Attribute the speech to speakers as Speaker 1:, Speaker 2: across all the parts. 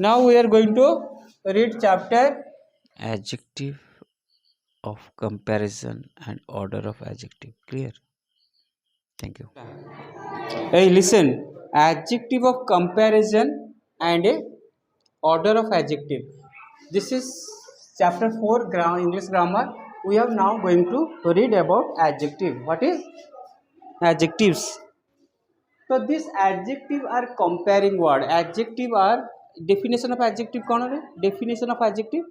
Speaker 1: Now we are going to read chapter.
Speaker 2: Adjective of comparison and order of adjective. Clear? Thank you.
Speaker 1: Hey, listen. Adjective of comparison and a order of adjective. This is chapter 4 English grammar. We are now going to read about adjective. What is adjectives? So this adjective are comparing word. Adjective are definition of adjective. Definition of adjective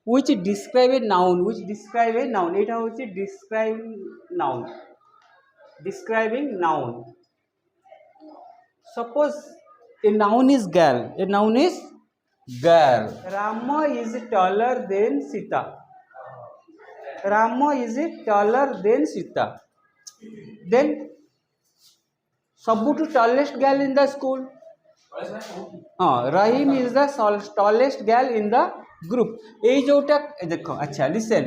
Speaker 1: which describe a noun. Which describe a noun. এটা হচ্ছে describing noun. Describing noun. Suppose a noun is girl. A noun is girl. Rama is taller than Sita. Rama is taller than Sita. Then सबुठु tallest girl in the school. Rahim is the tallest girl in the group. এই जोटा देखो अच्छा listen.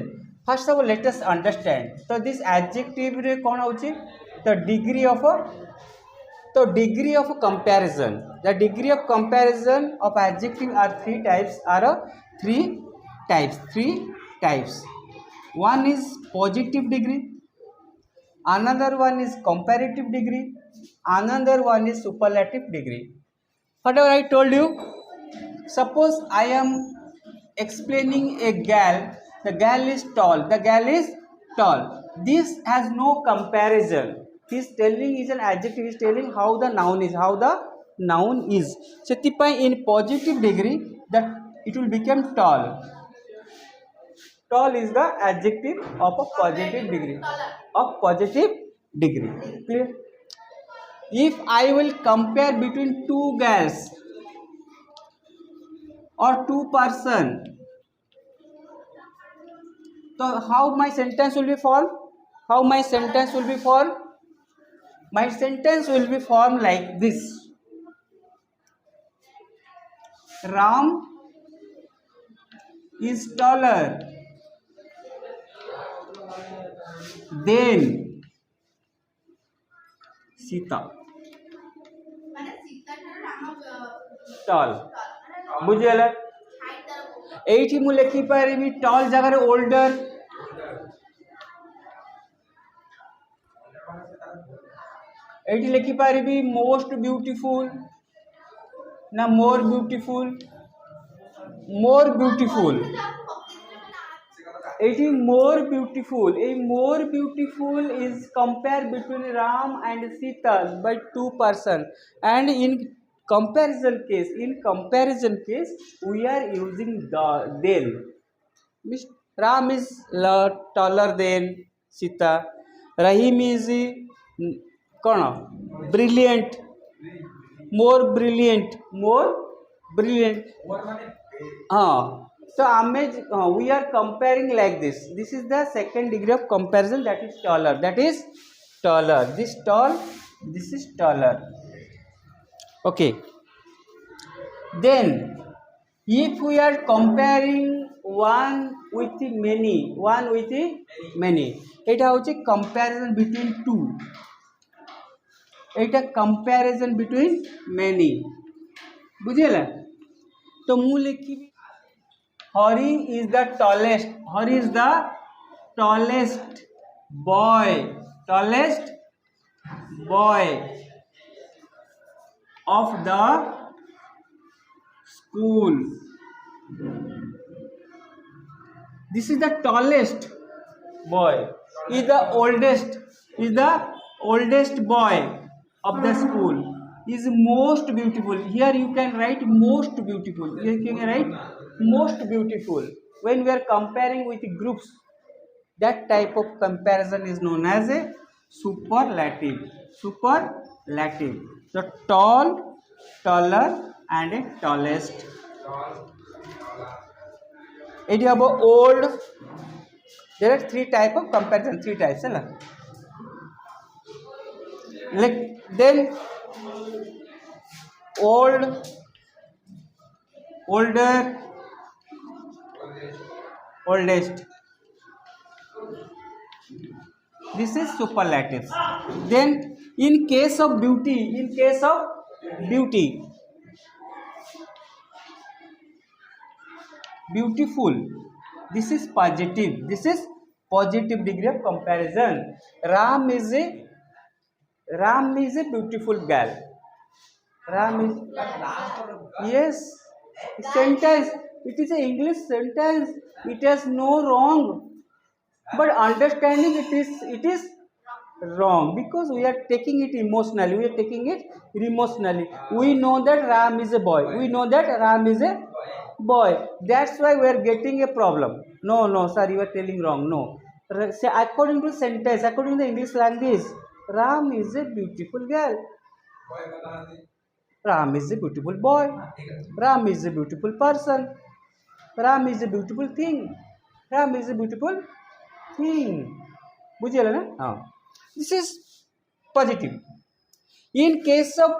Speaker 1: First of all let us understand. So this adjective रे कौन होची? The degree of degree of comparison. The degree of comparison of adjective are three types. One is positive degree, another one is comparative degree, another one is superlative degree. Whatever I told you, suppose I am explaining a girl. The girl is tall. This has no comparison. He is telling is an adjective. He is telling how the noun is. Setipai in positive degree that it will become tall. Tall is the adjective of a positive degree. Clear? If I will compare between two girls or two person, so how my sentence will be formed? My sentence will be formed like this. Ram is taller than Sita. Tall. बुझिगला एठी मु लिखि पारिबी toll जगह रे older एठी लिखि पारिबी most beautiful ना more beautiful एठी more beautiful A more beautiful is compare between Ram and Sita by two person and in comparison case we are using then. Ram is taller than Sita. Rahim is brilliant, more brilliant. So we are comparing like this. This is the second degree of comparison, that is taller. This tall, this is taller. Okay. Then if we are comparing one with many, এটা হচ্ছে comparison between two. এটা comparison between many. বুঝিলা? তো মু লিখিবি Hari is the tallest boy of the school. This is the tallest boy. Is the oldest boy of the school. Is most beautiful. Here you can write most beautiful. Here you can write most beautiful. When we are comparing with groups, that type of comparison is known as a superlative. The tall, taller and a tallest. It is about old. There are three types of comparison. Like then old, older, oldest. This is superlatives. Then in case of beauty, beautiful. This is positive. This is positive degree of comparison. Ram is a beautiful girl. Ram is, yes, sentence. It is an English sentence. It has no wrong. But understanding it is wrong because we are taking it emotionally. We are taking it emotionally. We know that Ram is a boy. We know that Ram is a boy. That's why we are getting a problem. No, sir, you are telling wrong. No. Say according to sentence, according to the English language, Ram is a beautiful girl. Ram is a beautiful boy. Ram is a beautiful person. Ram is a beautiful thing. Ram is a beautiful thing. बुझिए ना? हाँ. This is positive. In case of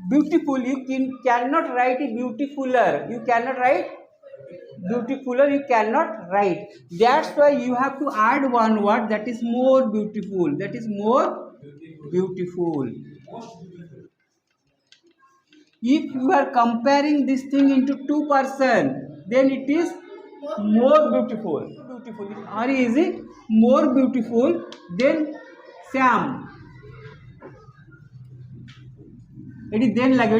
Speaker 1: beautiful, you cannot write beautifuler. You cannot write beautifuler. You cannot write. That's why you have to add one word, that is more beautiful. That is more beautiful. If you are comparing this thing into two person, then it is more beautiful. Hari is it more beautiful than Sam. It is then lage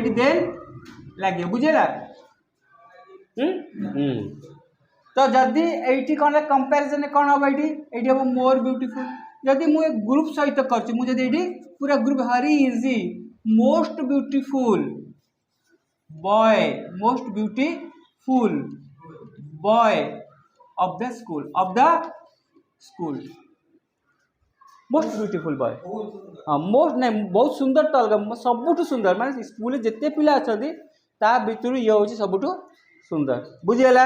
Speaker 1: बुझेला. तो जदि एठी कोन comparison कोन हो एठी हम more beautiful. जदि मु एक ग्रुप सहित करछि, मु जदि एठी पूरा group Hari is the most beautiful boy, most beautiful boy of the school, most beautiful boy. हाँ, most नहीं बहुत सुंदर तो अलग सबुठु सुंदर माने स्कूल जिते पिला अछदी ता भितरु ये होची सबुठु सुंदर. बुझियला.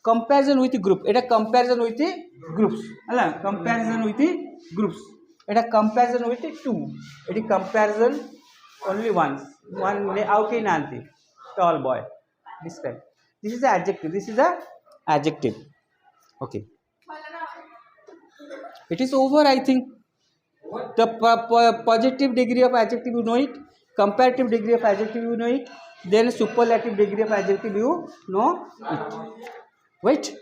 Speaker 1: Comparison with group. एटा कंपैरिजन विथ ग्रुप्स हला. Comparison with groups. एटा कंपैरिजन विथ टू. एटी comparison only one out in anti tall boy. Describe. This is the adjective. This is the adjective. Okay, it is over. I think the positive degree of adjective you know it, comparative degree of adjective you know it, then superlative degree of adjective you know it. Wait,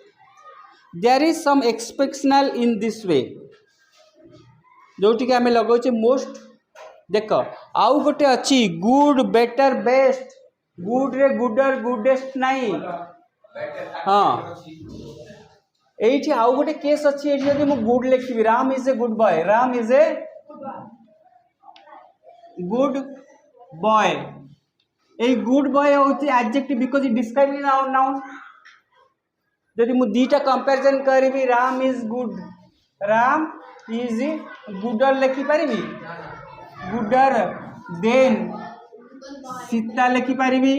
Speaker 1: there is some exceptional in this way. जोटी के आमे लगाउछे most. देख आउ गोटे अच्छी good better best. Good रे गुडर गुडेस्ट नहीं. हाँ एठी आउ गोटे केस अच्छी. एठी यदि मु गुड लिखिबी Ram is a good boy. Ram is a good boy. A good boy होची adjective because it describing noun. यदि मु दीटा कंपैरिजन करबी Ram is good, Ram is gooder लिखि परिबी गुडर. देन सीता लिखि पारिबी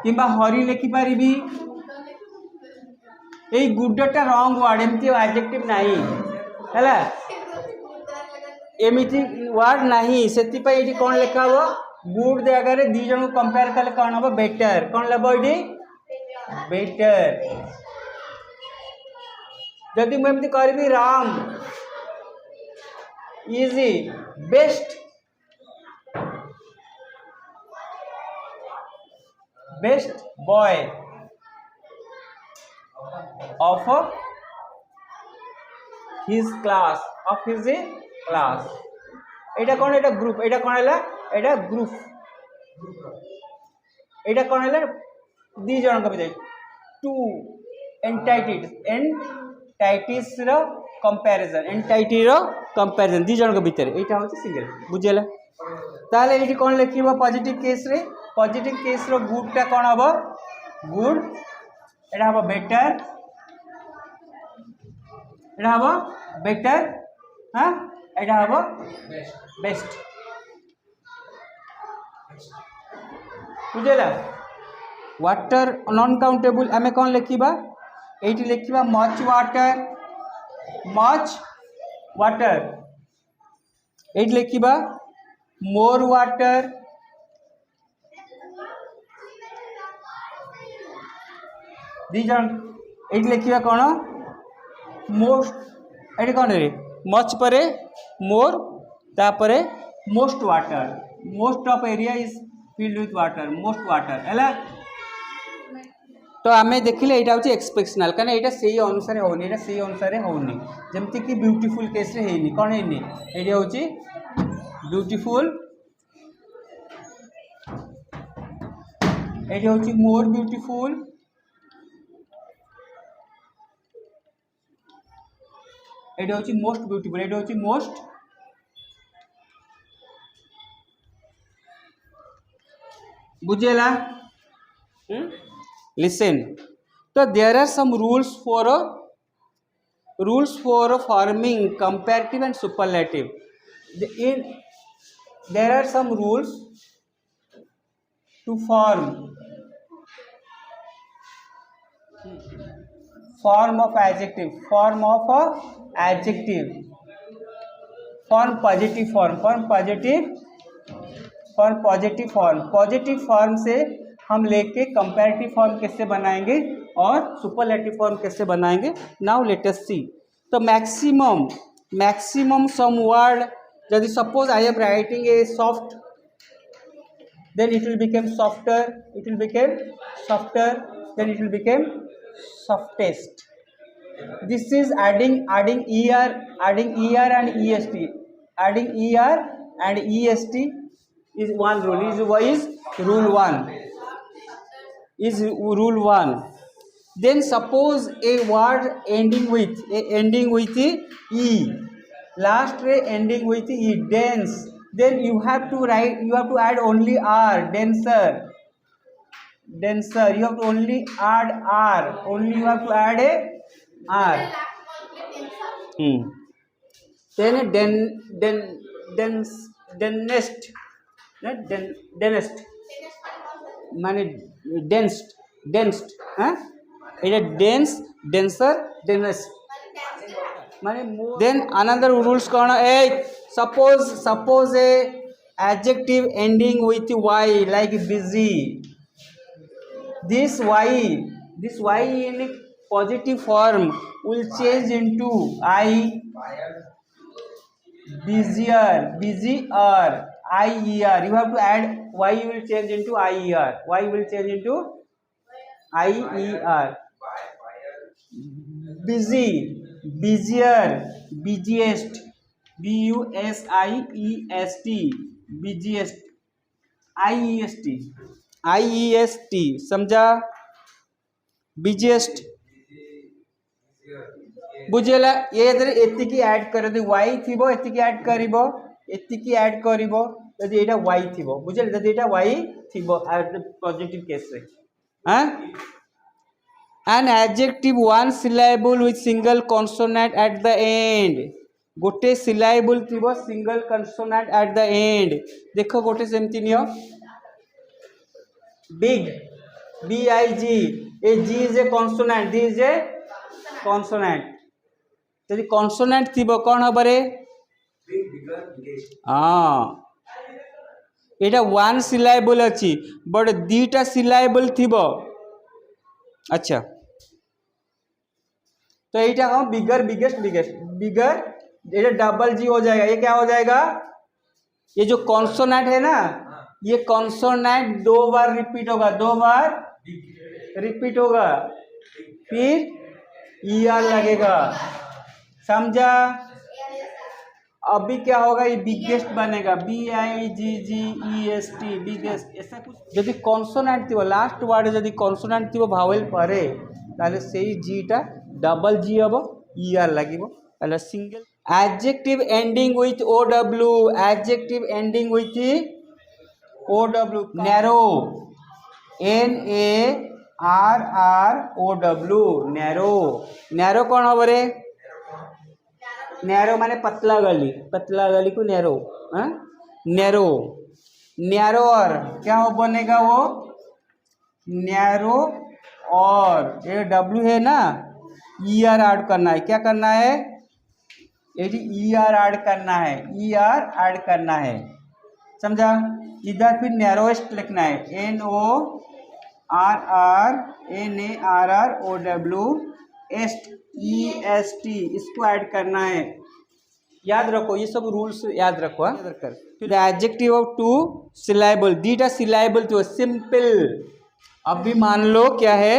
Speaker 1: किंबा हरि लिखि पारिबी. ए गुडरटा रॉन्ग वर्ड. एमती एडजेक्टिव नाही हैला. एमिति वर्ड नाही. सेति पई एठी कोन लिखा हो गुड जगह रे दी जण कंपेयर कले कोन हो बेटर. कोन लेबो एठी बेटर. जदि मैं एमती करबी Ram easy best boy of his class. एटा कौन एटा ग्रुप. एटा कौन है एटा ग्रुप. एटा कौन है दी जन का बिचार टू एंटाइटिस रो कंपैरिजन. एंटाइटी रो कंपैरिजन दी जन के भीतर एटा होची सिंगल. बुझेला. ताले एठी कोन लिखिबो पॉजिटिव केस रे. पॉजिटिव केस रो गुड टा कोन हबो गुड. एटा हबो बेटर. एटा हबो बेटर. हां एटा हबो बेस्ट. बुझेला. वाटर नॉन काउंटेबल आमे कोन लिखिबा एठी लिखिबा मच वाटर. Much water. एट लिखिबा मोर वाटर. दीजन एट लिखिबा कौन मोस्ट. एट कौन रे मच परे मोर तापरे most water. Most of area is filled with water. most water है. तो आम देखिले यहाँ हूँ एक्सपेक्शनल कहीं यहाँ से अनुसार होनी यहाँ से अनुसार होनी जमती कि ब्यूटीफुल केस रे हेनी कौन हेनी ये हूँ ब्यूटीफुल ये हूँ मोर ब्यूटीफुल ये हूँ मोस्ट ब्यूटीफुल ये हूँ मोस्ट बुझेला लिसन तो there are some rules for forming comparative and superlative. There are some rules to form of adjective, form positive form, positive form से हम लेके कंपैरेटिव फॉर्म कैसे बनाएंगे और सुपरलेटिव फॉर्म कैसे बनाएंगे. नाउ लेट अस सी. तो मैक्सिमम सम वर्ड, यदि suppose I am writing a soft, then it will become softer, then it will become softest. This is adding er and est. Adding er and est is one rule. Is rule 1. Then suppose a word ending with e, last ray ending with e, dense. Then you have to add only r, denser. You have to only add r. Only you have to add a r. Then densest. माने densed ये dense, denser, dense माने. Then another rules कौन है. Suppose A adjective ending with y like busy. This y in positive form will change into I. Busier, IER. You have to add y will change into IER. Busy, busier, busiest, BUSIEST, busiest, IEST समझा. busiest बुझेला. ये एतिकी add कर दे y थिबो, एतिकी add करिवो यदि एटा y थिबो. बुझेला. यदि एटा y थिबो पॉजिटिव केस रे. an adjective one syllable with single consonant at the end. गोटे syllable थिबो single consonant at the end. देखो गोटे सेमती neo. big, BIG. A G is a consonant, D is a consonant. यदि consonant थिबो कौन हम रे. हाँ, एटा वन सिलाइबल अच्छी बट दीटा सिलाइबल थिबो. अच्छा, तो एटा हम बिगर, बिगर ये डबल जी हो जाएगा. ये क्या हो जाएगा. ये जो कॉन्सोनेंट है ना, ये कॉन्सोनेंट 2 बार रिपीट होगा, फिर ER लगेगा. समझा. अभी क्या होगा, ये बिगेस्ट बनेगा, BIGGEST, बिगेस्ट. ऐसा कुछ यदि कॉन्सोनेंट थी लास्ट वर्ड, यदि कॉन्सोनेंट थी भावेल परे ताले सेही जीटा डबल जी हम ER लगे. Single adjective ending with OW, narrow, NARROW, narrow कौन हम रे. नैरो माने पतला गली को नैरो. नैरोअर क्या हो बनेगा वो, नैरो. और ये W है ना, ER ऐड करना है. क्या करना है, ये ER ऐड करना है. समझा. इधर फिर नैरोएस्ट लिखना है, NORROWEST, इसको ऐड करना है. याद रखो, ये सब रूल्स याद रखो. फिर एडजेक्टिव ऑफ 2 सिलाइबल, दीटा सिलाइबल तो सिंपल. अभी मान लो क्या है,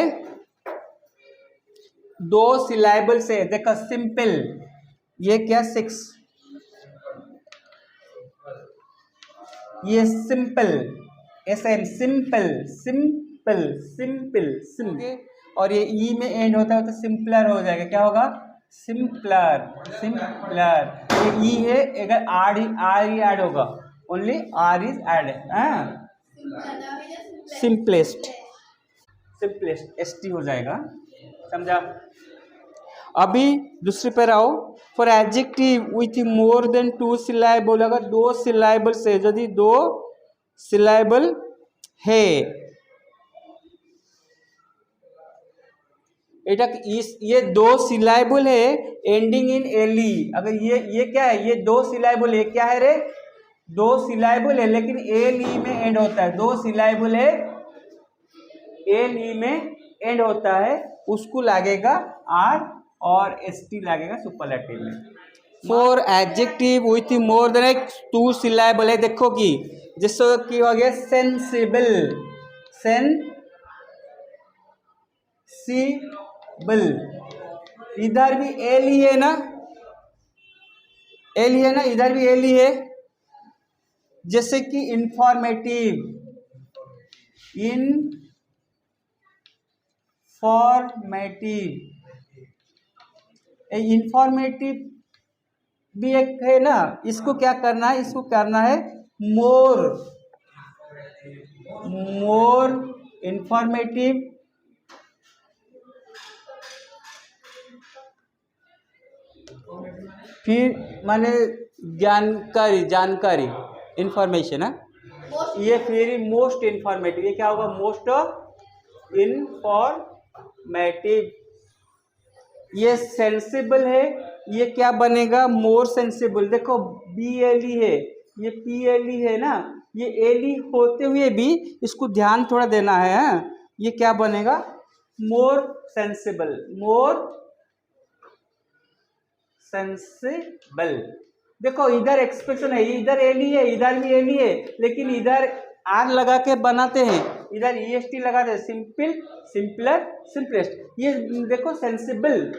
Speaker 1: दो सिलेबल से, देखो सिंपल, ये क्या 6, ये simple, SM simple, simple simple simple, और ये ई में एंड होता है तो सिंपलर हो जाएगा, क्या होगा, सिंपलर सिंपलर। ये ई है, अगर आर ही ऐड होगा, only R is add, simplest, simplest ST हो जाएगा, समझा। अभी दूसरे पर आओ, for adjective with more than 2 syllable, अगर 2 सिलेबल से, यदि 2 सिलेबल है, ये 2 सिलेबल है एंडिंग इन एली, अगर ये क्या है, ये 2 सिलेबल है, क्या है रे, 2 सिलेबल है लेकिन एली में एंड होता है, 2 सिलेबल है एली में एंड होता है, उसको लगेगा आर और ST लगेगा सुपरलेटिव में। For adjective with more than 2 syllable है, देखो कि जिससे कि हो गया सेंसिबल, सेंसिबल, इधर भी एल ही है ना, एल ही है ना, इधर भी एल ही है, जैसे कि इंफॉर्मेटिव, इंफॉर्मेटिव भी एक है ना, इसको क्या करना है, इसको करना है मोर इंफॉर्मेटिव, फिर माने जानकारी इंफॉर्मेशन है, ये फिर मोस्ट इंफॉर्मेटिव, ये क्या होगा, मोस्ट इंफॉर्मेटिव। ये सेंसिबल है, ये क्या बनेगा, मोर सेंसिबल, देखो BLE है, ये PLE है ना, ये एली होते हुए भी इसको ध्यान थोड़ा देना है, ये क्या बनेगा, मोर सेंसिबल, देखो इधर एक्सप्रेशन है, इधर एली है, इधर भी एली है, लेकिन इधर आर लगा के बनाते हैं, इधर EST लगाते हैं, सिंपल सिंपलर सिंपलेस्ट, ये देखो सेंसिबल,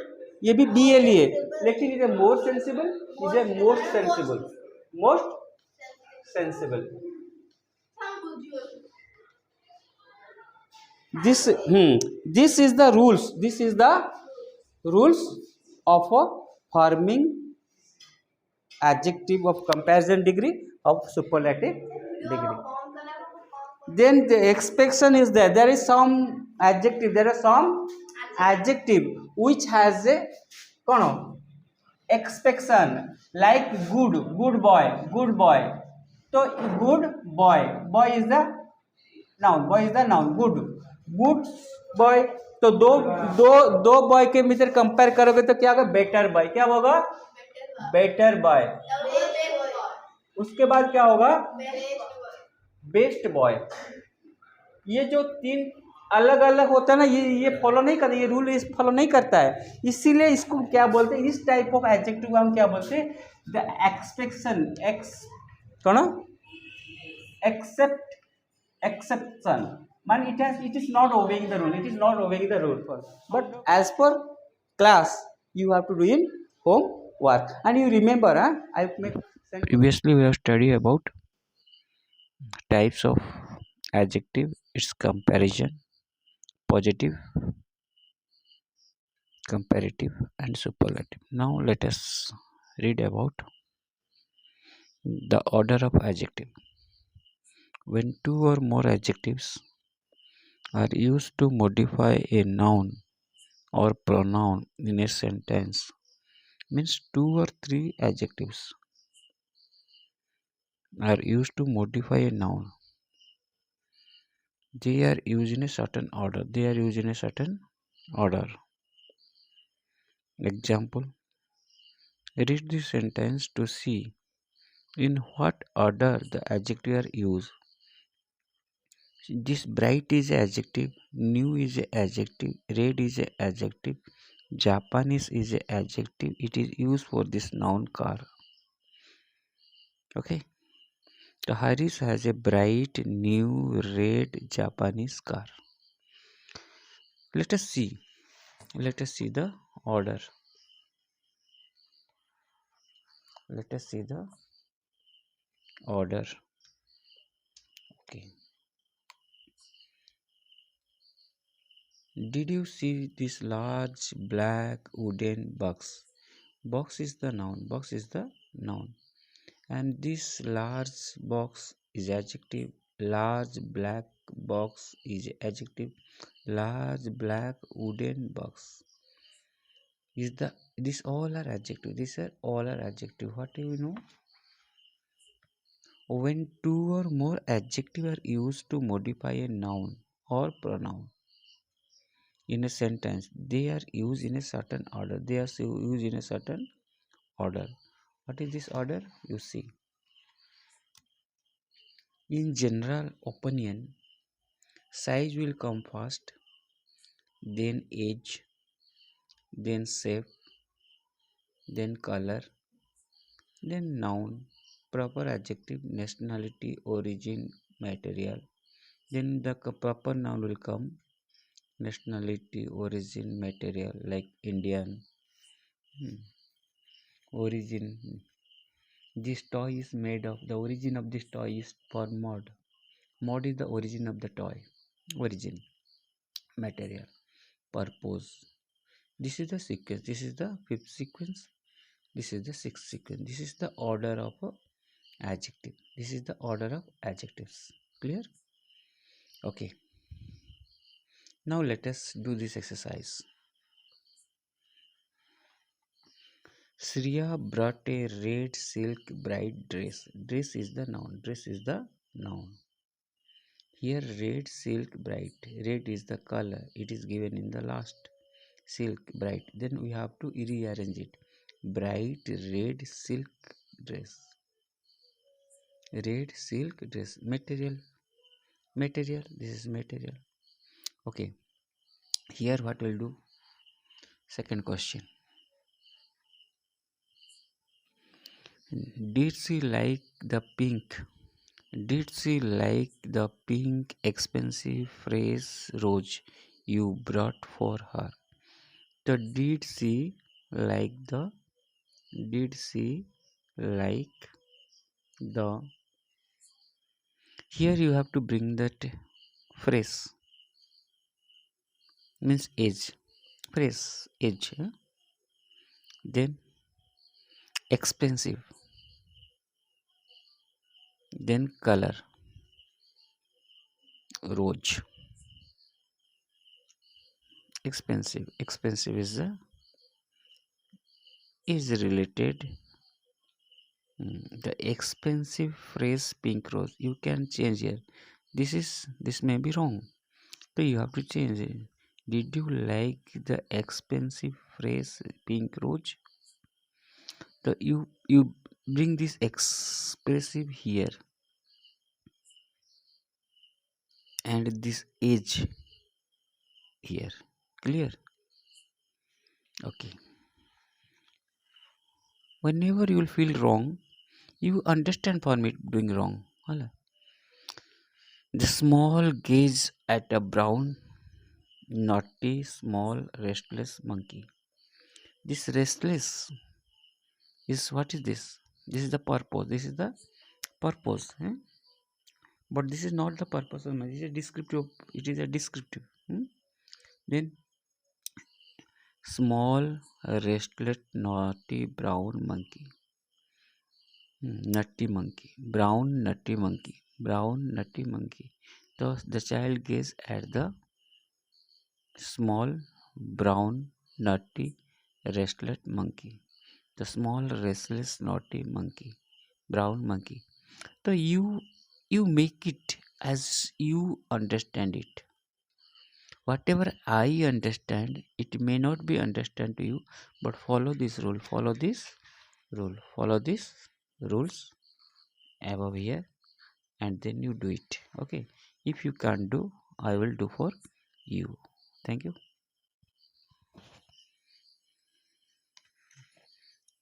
Speaker 1: ये भी BLE है, लेकिन इधर मोर सेंसिबल, इधर most sensible. This is the rules of a forming adjective of comparison degree of superlative degree. Then the expression is there is some adjective which has a expression like good boy, so good boy is the noun, good boy, तो दो boy के भीतर compare करोगे तो क्या होगा, better boy, क्या होगा, बेटर बॉय, उसके बाद क्या होगा, बेस्ट बॉय। ये जो 3 अलग अलग होता है ना, ये फॉलो नहीं करता, ये रूल फॉलो नहीं करता है, इसीलिए इसको क्या बोलते हैं, इस टाइप ऑफ एडजेक्टिव को हम क्या बोलते हैं, the expression exception, man it is not obeying the rule, but as per class you have to do in homework, and you remember, I make sense.
Speaker 2: Previously, we have studied about types of adjective, its comparison, positive, comparative, and superlative. Now, let us read about the order of adjective. When 2 or more adjectives are used to modify a noun or pronoun in a sentence, means 2 or 3 adjectives are used to modify a noun, they are used in a certain order. Example, read the sentence to see in what order the adjectives are used. This bright is an adjective, new is an adjective, red is an adjective, Japanese is an adjective. It is used for this noun car. Okay. The Haris has a bright, new, red Japanese car. Let us see Let us see the order. Let us see the order. Okay. Did you see this large black wooden box? Box is the noun. Box is the noun. And this large box is adjective. Large black box is adjective. Large black wooden box is the, this all are adjective. These are all are adjective. What do you know? When two or more adjective are used to modify a noun or pronoun in a sentence, they are used in a certain order. They are used in a certain order. What is this order? You see. In general opinion, size will come first, then age, then shape, then color, then noun, proper adjective, nationality, origin, material. Then the proper noun will come, nationality, origin, material, like Indian. Origin. This toy is made of, the origin of this toy is for mod. Mod is the origin of the toy. Origin, material, purpose. This is the sequence. This is the fifth sequence. This is the sixth sequence. This is the order of a adjective. This is the order of adjectives. Clear? Okay. Now let us do this exercise. Shriya brought a red silk bright dress. Dress is the noun. Dress is the noun. Here red silk bright. Red is the color. It is given in the last. Silk bright. Then we have to rearrange it. Bright red silk dress. Red silk dress. Material. Material. This is material. Okay. Here what we'll do? Second question. Did she like the pink? Did she like the pink expensive fresh rose you brought for her? The did she like the, did she like the, here you have to bring that phrase, means age, phrase age, then expensive, then color, rose. Expensive, expensive is related. The expensive phrase pink rose, you can change here. This may be wrong, so you have to change it. Did you like the expensive phrase pink rose? So you bring this expressive here and this age here. Clear? Okay. Whenever you will feel wrong, you understand for me doing wrong. Hala. The small gaze at a brown, naughty, small, restless monkey. This restless is, what is this? This is the purpose. This is the purpose. But this is not the purpose of it is a descriptive. It is a descriptive. Then small, restless, naughty, brown monkey. Nutty monkey. Brown, nutty monkey. Brown, nutty monkey. Thus, the child gazed at the small, brown, nutty, restless monkey. The small, restless, naughty monkey. Brown monkey. So you make it as you understand it. Whatever I understand, it may not be understand to you, but follow this rule. Follow this rule. Follow these rules above here, and then you do it. Okay. If you can't do, I will do for you. Thank you.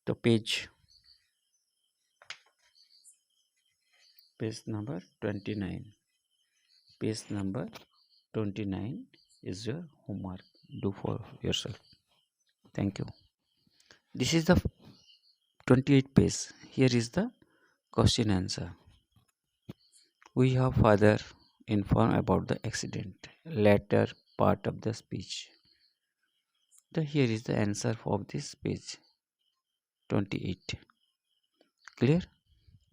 Speaker 2: The page number 29. Page number 29 is your homework. do for yourself. Thank you. This is the 28th page. Here is the question answer. We have further informed about the accident. Later part of the speech. Here is the answer of this page 28. Clear?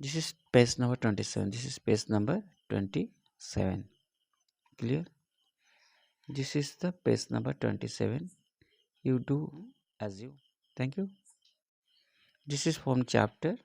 Speaker 2: This is page number 27. This is page number 27. Clear? This is the page number 27. You do as you. Thank you. This is from chapter